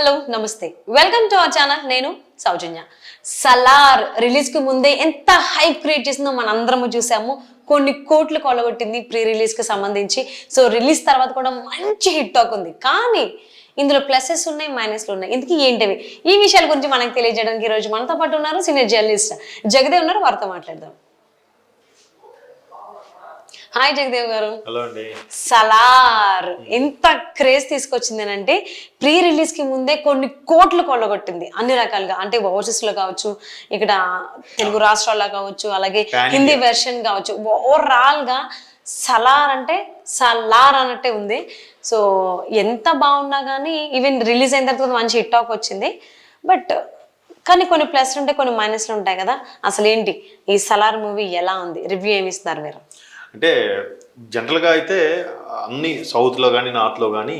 Hello నమస్తే welcome to our channel. నేను సౌజన్య. Salaar release కి ముందే ఎంత హైప్ క్రియేట్ చేసిందో మనం అందరము చూసాము. కొన్ని కోట్లు కొల్లగొట్టింది ప్రీ రిలీజ్ కి సంబంధించి. సో రిలీజ్ తర్వాత కూడా మంచి హిట్ టాక్ ఉంది. కానీ ఇందులో ప్లసెస్ ఉన్నాయి, మైనస్లు ఉన్నాయి. ఇందుకు ఏంటివి ఈ విషయాల గురించి మనకు తెలియజేయడానికి ఈ రోజు మనతో పాటు ఉన్నారు సీనియర్ జర్నలిస్ట్ జగదేవ్ ఉన్నారు. వారితో మాట్లాడదాం. హాయ్ జగదేవ్ గారు. హలో అండి. సలార్ ఎంత క్రేజ్ తీసుకొచ్చింది అంటే ప్రీ రిలీజ్ కి ముందే కొన్ని కోట్లు కొల్లగొట్టింది అన్ని రకాలుగా. అంటే ఓవర్సీస్ లో కావచ్చు, ఇక్కడ తెలుగు రాష్ట్రాల్లో కావచ్చు, అలాగే హిందీ వెర్షన్ కావచ్చు. ఓవరాల్ గా సలార్ అంటే సలార్ అన్నట్టే ఉంది. సో ఎంత బాగున్నా కానీ ఈవెన్ రిలీజ్ అయిన తర్వాత మంచి హిట్ టాక్ వచ్చింది. బట్ కానీ కొన్ని ప్లస్లు ఉంటాయి, కొన్ని మైనస్లు ఉంటాయి కదా. అసలు ఏంటి ఈ సలార్ మూవీ ఎలా ఉంది, రివ్యూ ఏమి ఇస్తున్నారు మీరు? అంటే జనరల్గా అయితే అన్ని సౌత్లో కానీ నార్త్లో కానీ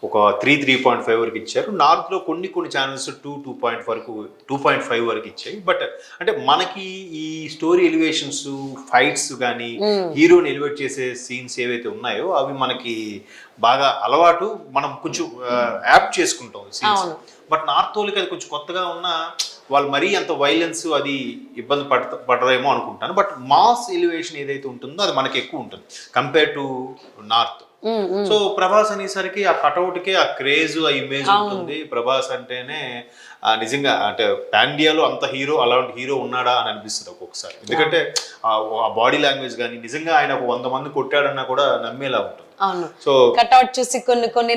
ఒక 3.5 వరకు ఇచ్చారు. నార్త్లో కొన్ని ఛానల్స్ 2.5 వరకు ఇచ్చాయి. బట్ అంటే మనకి ఈ స్టోరీ ఎలివేషన్స్, ఫైట్స్ కానీ హీరోని ఎలివేట్ చేసే సీన్స్ ఏవైతే ఉన్నాయో అవి మనకి బాగా అలవాటు, మనం కొంచెం యాప్ట్ చేసుకుంటాం సీన్స్. బట్ నార్త్ వాళ్ళకి అది కొంచెం కొత్తగా ఉన్న వాళ్ళు మరీ అంత వైలెన్స్ అది ఇబ్బంది పడరేమో అనుకుంటాను. బట్ మాస్ ఎలివేషన్ ఏదైతే ఉంటుందో అది మనకి ఎక్కువ ఉంటుంది compare to north. So Prabhas అనేసరికి ఆ కటౌట్కే ఆ క్రేజ్, ఆ ఇమేజ్ ఉంటుంది. ప్రభాస్ అంటేనే నిజంగా అంటే పాండియాలో అంత హీరో, అలాంటి హీరో ఉన్నాడా అని అనిపిస్తుంది ఒక్కొక్కసారి. ఎందుకంటే ఆ బాడీ లాంగ్వేజ్ కానీ నిజంగా ఆయన ఒక 100 మంది కొట్టాడన్నా కూడా నమ్మేలా ఉంటుంది. సో కటౌట్ చూసి కొన్ని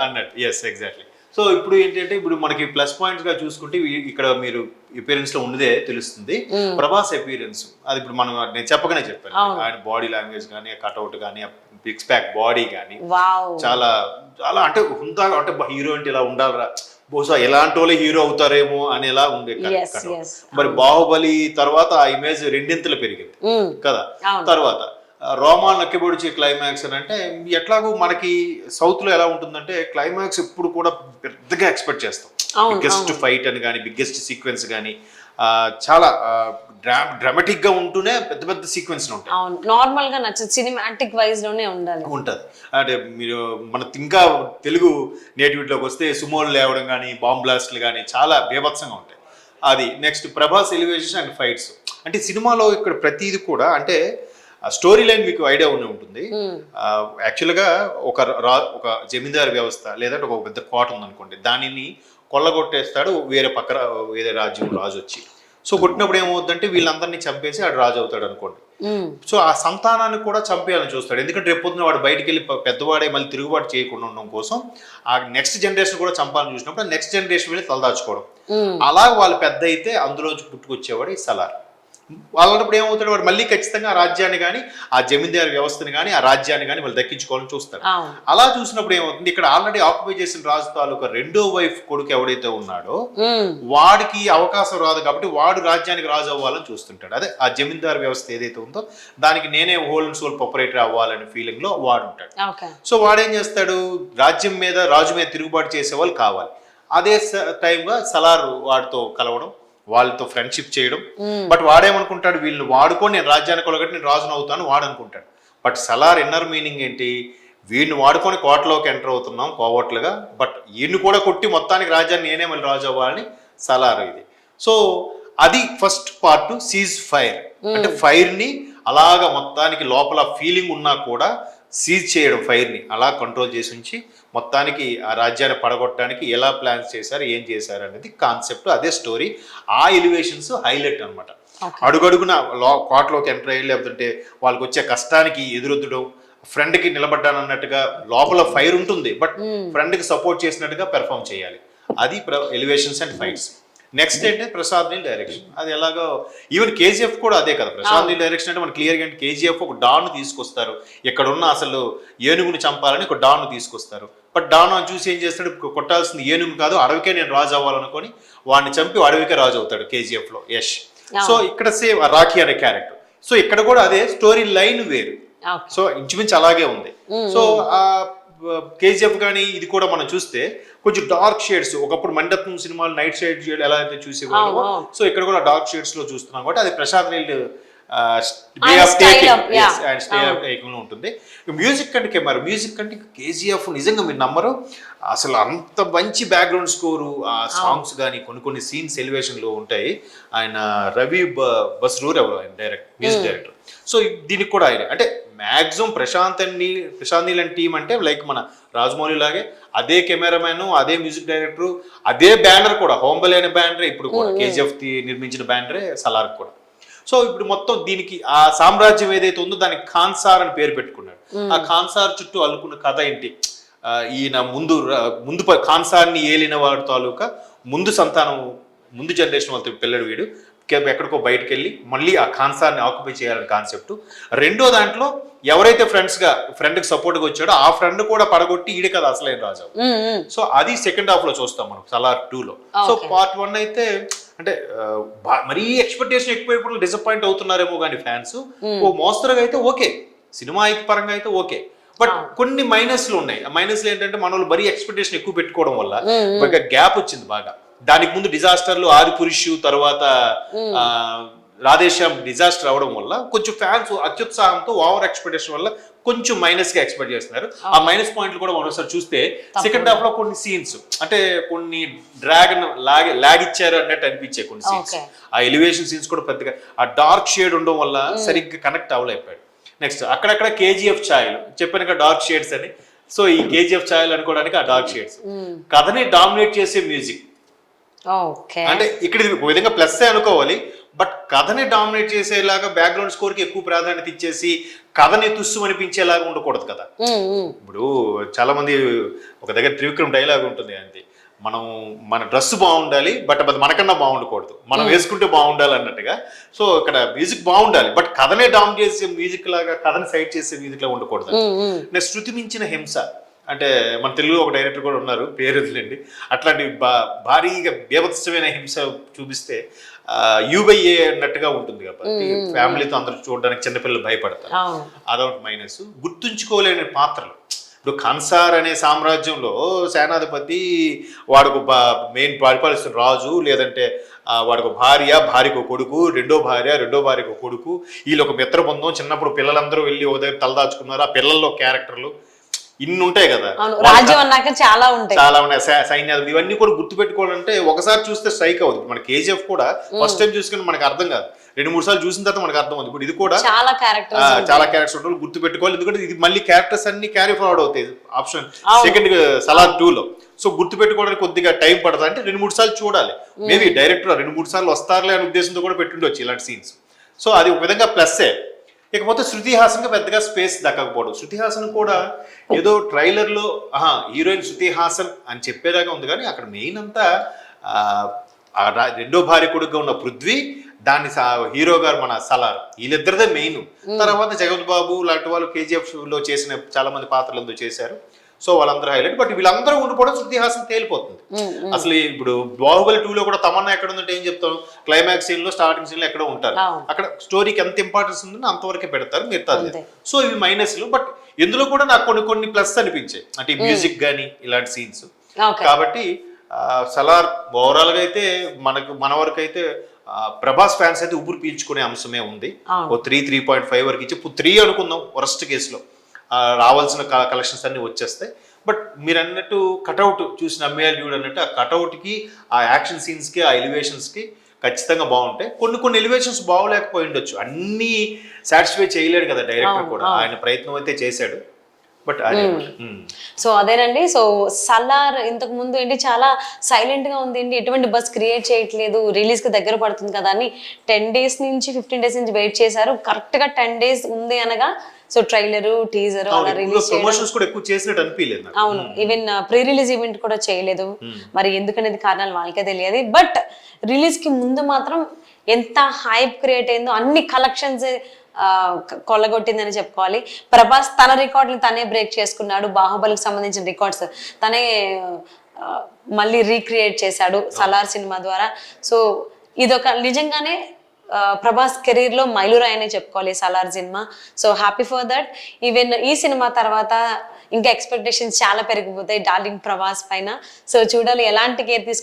అన్నట్టు. Yes, exactly. సో ఇప్పుడు ఏంటంటే ఇప్పుడు మనకి ప్లస్ పాయింట్స్ గా చూసుకుంటే ఇక్కడ మీరు అపియరెన్స్ లో ఉన్నదే తెలుస్తుంది. ప్రభాస్ అపియరెన్స్ అది ఇప్పుడు నేను చెప్పగానే చెప్పాను. ఆయన బాడీ లాంగ్వేజ్ కానీ, కట్అవుట్ కానీ, బిగ్ ప్యాక్ బాడీ కానీ చాలా చాలా అంటే హుందాగా, అంటే హీరో అంటే ఇలా ఉండాలరా, బహుశా ఎలాంటి వాళ్ళే హీరో అవుతారేమో అనేలా ఉండే. మరి బాహుబలి తర్వాత ఆ ఇమేజ్ రెండింతలు పెరిగింది కదా. తర్వాత రోమాన్ నక్కిబొడిచే క్లైమాక్స్ అని అంటే ఎట్లాగో మనకి సౌత్ లో ఎలా ఉంటుందంటే క్లైమాక్స్ ఎప్పుడు కూడా పెద్దగా ఎక్స్పెక్ట్ చేస్తాం. బిగ్గెస్ట్ ఫైట్ అని కానీ, బిగ్గెస్ట్ సీక్వెన్స్ కానీ చాలా డ్రామాటిక్ గా ఉంటూనే పెద్ద పెద్ద సీక్వెన్స్ ఉంటాయి. నార్మల్ గా నచ్చదు, సినిమాటిక్ వైజ్ లోనే ఉండాలి ఉంటది. అంటే మీరు మన ఇంకా తెలుగు నేటివిటీలోకి వస్తే సుమోలు లేవడం కానీ, బాంబ్ బ్లాస్ట్లు కానీ చాలా బీభత్సంగా ఉంటాయి. అది next Prabhas elevation and fights. అంటే సినిమాలో ఇక్కడ ప్రతిది కూడా అంటే స్టోరీ లైన్ మీకు ఐడియా ఉంటుంది. యాక్చువల్గా ఒక జమీందారు వ్యవస్థ లేదంటే ఒక పెద్ద కోట ఉందనుకోండి, దానిని కొల్లగొట్టేస్తాడు వేరే రాజ్యం రాజు వచ్చి. సో కొట్టినప్పుడు ఏమవుతుందంటే వీళ్ళందరినీ చంపేసి ఆడు రాజు అవుతాడు అనుకోండి. సో ఆ సంతానాన్ని కూడా చంపేయాలని చూస్తాడు. ఎందుకంటే రేపొద్దున వాడు బయటికి వెళ్ళి పెద్దవాడే మళ్ళీ తిరుగుబాటు చేయకుండా ఉండడం కోసం ఆ నెక్స్ట్ జనరేషన్ కూడా చంపాలని చూసినప్పుడు నెక్స్ట్ జనరేషన్ వెళ్ళి తలదాచుకోవడం. అలా వాళ్ళు పెద్ద అయితే అందులోంచి పుట్టుకొచ్చేవాడు ఈ సలార్. వాళ్ళప్పుడు ఏమవుతాడు, వాడు మళ్ళీ ఖచ్చితంగా ఆ రాజ్యాన్ని కానీ, ఆ జమీందారు వ్యవస్థని కానీ, ఆ రాజ్యాన్ని కానీ వాళ్ళు దక్కించుకోవాలని చూస్తారు. అలా చూసినప్పుడు ఏమవుతుంది, ఇక్కడ ఆల్రెడీ ఆక్యుపై చేసిన రాజు తాలూకా రెండో వైఫ్ కొడుకు ఎవడైతే ఉన్నాడో వాడికి అవకాశం రాదు కాబట్టి వాడు రాజ్యానికి రాజు అవ్వాలని చూస్తుంటాడు. అదే ఆ జమీందారు వ్యవస్థ ఏదైతే ఉందో దానికి నేనే హోల్ అండ్ సోల్ ప్రొపరేటర్ అవ్వాలనే ఫీలింగ్ లో వాడు ఉంటాడు. సో వాడేం చేస్తాడు, రాజ్యం మీద రాజు మీద తిరుగుబాటు చేసే వాళ్ళు కావాలి. అదే టైంగా సలార్ వాడితో కలవడం, వాళ్ళతో ఫ్రెండ్షిప్ చేయడం. బట్ వాడేమనుకుంటాడు, వీళ్ళని వాడుకొని నేను రాజ్యాన్ని కొలగట్టి నేను రాజును అవుతాను వాడు అనుకుంటాడు. బట్ సలార్ ఇన్నర్ మీనింగ్ ఏంటి, వీడిని వాడుకొని కోటలోకి ఎంటర్ అవుతున్నాం కోవట్లుగా, బట్ వీడిని కూడా కొట్టి మొత్తానికి రాజ్యాన్ని నేనే మళ్ళీ రాజు అవ్వాలని సలార్ ఇది. సో అది ఫస్ట్ పార్ట్, సీజ్ ఫైర్. అంటే ఫైర్ ని అలాగా మొత్తానికి లోపల ఫీలింగ్ ఉన్నా కూడా సీజ్ చేయడం, ఫైర్ని అలా కంట్రోల్ చేసి ఉంచి మొత్తానికి ఆ రాజ్యాన్ని పడగొట్టడానికి ఎలా ప్లాన్స్ చేశారు, ఏం చేశారు అనేది కాన్సెప్ట్, అదే స్టోరీ. ఆ ఎలివేషన్స్ హైలైట్ అనమాట. అడుగడుగున కోటలోకి ఎంటర్ అయ్యి లేకపోతే వాళ్ళకి వచ్చే కష్టానికి ఎదురొద్దడం, ఫ్రెండ్కి నిలబడ్డానన్నట్టుగా లోపల ఫైర్ ఉంటుంది, బట్ ఫ్రెండ్కి సపోర్ట్ చేసినట్టుగా పెర్ఫామ్ చేయాలి. అది ఎలివేషన్స్ అండ్ ఫైట్స్. నెక్స్ట్ ఏంటంటే ప్రసాద్ నీల్ డైరెక్షన్. అది ఎలాగో ఈవెన్ కేజీఎఫ్ కూడా అదే కదా. ప్రసాద్ నీల్ డైరెక్షన్ అంటే మనకి క్లియర్గా అంటే కేజీఎఫ్ ఒక డాన్ తీసుకొస్తారు, ఇక్కడ ఉన్న అసలు ఏనుగుని చంపాలని ఒక డాన్ తీసుకొస్తారు. బట్ డాన్ అని చూసి ఏం చేస్తాడు, కొట్టాల్సింది ఏనుగు కాదు అడవికే నేను రాజు అవ్వాలనుకొని వాడిని చంపి అడవికే రాజు అవుతాడు కేజీఎఫ్ లో యష్. సో ఇక్కడ సేమ్ రాఖీ అనే క్యారెక్టర్. సో ఇక్కడ కూడా అదే స్టోరీ లైన్ వేరు. సో ఇంచుమించు అలాగే ఉంది. సో కేజీఎఫ్ కానీ ఇది కూడా మనం చూస్తే కొంచెం డార్క్ షేడ్స్, ఒకప్పుడు మండత్వం సినిమాలు నైట్ షేడ్ ఎలా అయితే చూసేవాళ్ళో సో ఇక్కడ కూడా డార్క్ షేడ్స్ లో చూస్తున్నాం కాబట్టి అది Prasad Neel way of style taking of, yeah. And style of taking ఉంటుంది. మ్యూజిక్ అంటే కెమెరా, మ్యూజిక్ అంటే కేజీఎఫ్ నిజంగా మీరు నమ్మరు, అసలు అంత మంచి బ్యాక్గ్రౌండ్ స్కోరు, ఆ సాంగ్స్ కానీ కొన్ని సీన్స్ ఎలివేషన్లో ఉంటాయి. ఆయన రవి బస్రూర్ ఎవరు ఆయన మ్యూజిక్ డైరెక్టర్. సో దీనికి కూడా ఆయన అంటే maximum Prashanth Neel and team అంటే లైక్ మన రాజమౌళి లాగే అదే కెమెరామ్యాన్, అదే మ్యూజిక్ డైరెక్టర్, అదే బ్యానర్ కూడా, హోంబలే అనే బ్యానరే ఇప్పుడు కూడా కేజీఎఫ్ నిర్మించిన బ్యానరే సలార్ కూడా. సో ఇప్పుడు మొత్తం దీనికి ఆ సామ్రాజ్యం ఏదైతే ఉందో దానికి ఖాన్సార్ అని పేరు పెట్టుకున్నాడు. ఆ ఖాన్సార్ చుట్టూ అల్లుకున్న కథ ఏంటి, ఈయన ముందు ఖాన్సార్ని ఏలిన వాడు తాలూకా ముందు సంతానం, ముందు జనరేషన్ వాళ్ళతో పిల్లడు వీడు ఎక్కడికో బయటకు వెళ్ళి మళ్ళీ ఆ ఖాన్సార్ని ఆక్యుపై చేయాలని కాన్సెప్ట్. రెండో దాంట్లో ఎవరైతే ఫ్రెండ్కి సపోర్ట్గా వచ్చాడో ఆ ఫ్రెండ్ కూడా పడగొట్టి ఈడే కదా అసలైన రాజు. సో అది సెకండ్ హాఫ్ లో చూస్తాం మనం సలార్ 2లో. సో పార్ట్ 1 అయితే అంటే మరీ ఎక్స్పెక్టేషన్ ఎక్కువైపోయి డిసప్పాయింట్ అవుతున్నారేమో కానీ ఫ్యాన్స్, ఓ మోస్తరుగా అయితే ఓకే, సినిమా పరంగా అయితే ఓకే, బట్ కొన్ని మైనస్లు ఉన్నాయి. ఆ మైనస్లు ఏంటంటే మన వాళ్ళు మరీ ఎక్స్పెక్టేషన్ ఎక్కువ పెట్టుకోవడం వల్ల గ్యాప్ వచ్చింది బాగా. దానికి ముందు డిజాస్టర్లు ఆదిపురుషు, తర్వాత రాధేశ్యామ్ డిజాస్టర్ అవడం వల్ల కొంచెం ఫ్యాన్స్ అత్యుత్సాహంతో ఓవర్ ఎక్స్పెక్టేషన్ వల్ల కొంచెం మైనస్ గా ఎక్స్పెక్ట్ చేస్తున్నారు. ఆ మైనస్ పాయింట్లు కూడా మనం ఒకసారి చూస్తే సెకండ్ హాఫ్ లో కొన్ని సీన్స్ అంటే కొన్ని డ్రాగన్ లాగిచ్చారు అన్నట్టు అనిపించే కొన్ని సీన్స్, ఆ ఎలివేషన్ సీన్స్ కూడా పెద్దగా ఆ డార్క్ షేడ్ ఉండడం వల్ల సరిగ్గా కనెక్ట్ అవ్వలేకపోయాడు. నెక్స్ట్ అక్కడక్కడ కేజీఎఫ్ ఛాయలు చెప్పాను డార్క్ షేడ్స్ అని. సో ఈ కేజీఎఫ్ ఛాయలు అనుకోవడానికి ఆ డార్క్ షేడ్స్, కథని డామినేట్ చేసే మ్యూజిక్. అంటే ఇక్కడ ఒక విధంగా ప్లస్ అనుకోవాలి, బట్ కథని డామినేట్ చేసేలాగా బ్యాక్గ్రౌండ్ స్కోర్ కి ఎక్కువ ప్రాధాన్యత ఇచ్చేసి కథని తుస్సు అనిపించేలాగా ఉండకూడదు కదా. ఇప్పుడు చాలా మంది ఒక దగ్గర త్రివిక్రమ్ డైలాగ్ ఉంటుంది, అంతే, మన డ్రెస్ బాగుండాలి బట్ అది మనకన్నా బాగుండకూడదు, మనం వేసుకుంటే బాగుండాలి అన్నట్టుగా. సో ఇక్కడ మ్యూజిక్ బాగుండాలి బట్ కథనే డామినేట్ చేసే మ్యూజిక్ లాగా, కథని సైడ్ చేసే మ్యూజిక్ లాగా ఉండకూడదు. నెక్స్ట్ శృతి మించిన హింస అంటే మన తెలుగులో ఒక డైరెక్టర్ కూడా ఉన్నారు, పేరు వదిలేండి, అట్లాంటి భారీగా బీభత్సమైన హింస చూపిస్తే యూబైఏ అన్నట్టుగా ఉంటుంది కాబట్టి ఫ్యామిలీతో అందరూ చూడడానికి చిన్నపిల్లలు భయపడతారు, అదొకటి మైనస్. గుర్తుంచుకోలేని పాత్రలు, ఇప్పుడు ఖాన్సార్ అనే సామ్రాజ్యంలో సేనాధిపతి వాడుకు మెయిన్ పరిపాలిస్తున్న రాజు, లేదంటే వాడికి భార్యకు కొడుకు, రెండో భార్యకు కొడుకు, వీళ్ళు ఒక మిత్రబంధం, చిన్నప్పుడు పిల్లలందరూ వెళ్ళి ఓ దగ్గర తలదాచుకున్నారు, ఆ పిల్లల్లో క్యారెక్టర్లు ఇన్ని ఉంటాయి కదా, రాజ్యం అన్నాక చాలా ఉంటాయి, సైన్యాలు, ఇవన్నీ కూడా గుర్తు పెట్టుకోవాలంటే ఒకసారి చూస్తే స్ట్రైక్ అవుతుంది. మన కేజీఎఫ్ కూడా ఫస్ట్ టైం చూసుకుని మనకు అర్థం కాదు, 2-3 సార్లు చూసిన తర్వాత మనకు అర్థం అవుతుంది. ఇప్పుడు ఇది కూడా చాలా క్యారెక్టర్స్ ఉంటాయి, గుర్తు పెట్టుకోవాలి, ఎందుకంటే ఇది మళ్ళీ క్యారెక్టర్స్ అన్ని క్యారీ ఫార్వర్డ్ అవుతాయి ఆప్షన్ సెకండ్ సలార్ 2లో. సో గుర్తు పెట్టుకోవడానికి కొద్దిగా టైం పడుతుంది, అంటే 2-3 సార్లు చూడాలి. మేబీ డైరెక్టర్ 2-3 సార్లు వస్తారులే అనే ఉద్దేశంతో కూడా పెట్టుండొచ్చు ఇలాంటి సీన్స్. సో అది ఒక విధంగా ప్లస్సే. ఇకపోతే శృతి హాసన్కి పెద్దగా స్పేస్ దక్కకపోవడం. శృతి హాసన్ కూడా ఏదో ట్రైలర్లో హీరోయిన్ శృతి హాసన్ అని చెప్పేదాకా ఉంది, కానీ అక్కడ మెయిన్ అంతా రెండో భార్య కొడుకుగా ఉన్న పృథ్వీ, దాన్ని హీరో గారు మన సలార్, వీళ్ళిద్దరిదే మెయిన్. తర్వాత జగత్ బాబు లాంటి వాళ్ళు కేజీఎఫ్ లో చేసిన చాలా మంది పాత్రలు చేశారు. సో వాళ్ళందరూ హైలైట్, బట్ వీళ్ళందరూ ఉండిపోవడం శృతి హాసన్ తేలిపోతుంది. అసలు ఇప్పుడు బాహుబలి 2లో కూడా తమన్నా ఎక్కడ ఉందంటే ఏం చెప్తాం, క్లైమాక్స్ సీన్ లో స్టార్టింగ్ సీన్ లో ఎక్కడో ఉంటారు, అక్కడ స్టోరీకి ఎంత ఇంపార్టెన్స్ ఉందో అంతవరకే పెడతారు, మిగతాది. సో ఇవి మైనస్లు, బట్ ఇందులో కూడా నాకు కొన్ని ప్లస్ అనిపించాయి, అంటే మ్యూజిక్ గానీ ఇలాంటి సీన్స్. కాబట్టి సలార్ ఓవరాల్ గా అయితే మన వరకు అయితే ప్రభాస్ ఫ్యాన్స్ అయితే ఊపిరి పీల్చుకునే అంశమే ఉంది. ఓ 3.5 వరకు ఇచ్చి 3 అనుకుందాం వరస్ట్ కేసులో, రావాల్సిన కలెక్షన్స్ అన్ని వచ్చేస్తాయి. బట్ మీరు అన్నట్టు కటౌట్ చూసి నమ్మేయాలి డ్యూడ్ అన్నట్టు, ఆ కటౌట్కి, ఆ యాక్షన్ సీన్స్కి, ఆ ఎలివేషన్స్కి ఖచ్చితంగా బాగుంటాయి. కొన్ని ఎలివేషన్స్ బాగోలేకపోయి ఉండొచ్చు, అన్ని సాటిస్ఫై చేయలేడు కదా డైరెక్టర్ కూడా, ఆయన ప్రయత్నం అయితే చేశాడు. బట్ సో అదేనండి. సో సలార్ ఇంతకు ముందు ఏంటి చాలా సైలెంట్ గా ఉంది, ఎటువంటి బస్ క్రియేట్ చేయట్లేదు, రిలీజ్ కి దగ్గర పడుతుంది కదా అని 10 days నుంచి 15 days నుంచి వెయిట్ చేశారు. కరెక్ట్ గా 10 days ఉంది అనగా సో ట్రైలర్, టీజర్ అలా రిలీజ్ చేయడం. అవును, ఈవెన్ ప్రీ రిలీజ్ ఈవెంట్ కూడా చేయలేదు. మరి ఎందుకనేది కారణాలు వాళ్ళకే తెలియదు. బట్ రిలీజ్ కి ముందు మాత్రం ఎంత హైప్ క్రియేట్ అయిందో, అన్ని కలెక్షన్స్ కొల్లగొట్టిందని చెప్పుకోవాలి. ప్రభాస్ తన రికార్డుని తనే బ్రేక్ చేసుకున్నాడు, బాహుబలికి సంబంధించిన రికార్డ్స్ తనే మళ్ళీ రీక్రియేట్ చేశాడు సలార్ సినిమా ద్వారా. సో ఇదొక నిజంగానే ప్రభాస్ కెరీర్ లో మైలురాయి అనే చెప్పుకోవాలి Salaar cinema. So happy for that. Even ఈ సినిమా తర్వాత ఇంకా ఎక్స్పెక్టేషన్స్ చాలా పెరిగిపోతాయి డార్లింగ్ ప్రభాస్ పైన. సో చూడాలి ఎలాంటి కేర్ తీసుకుంటారు.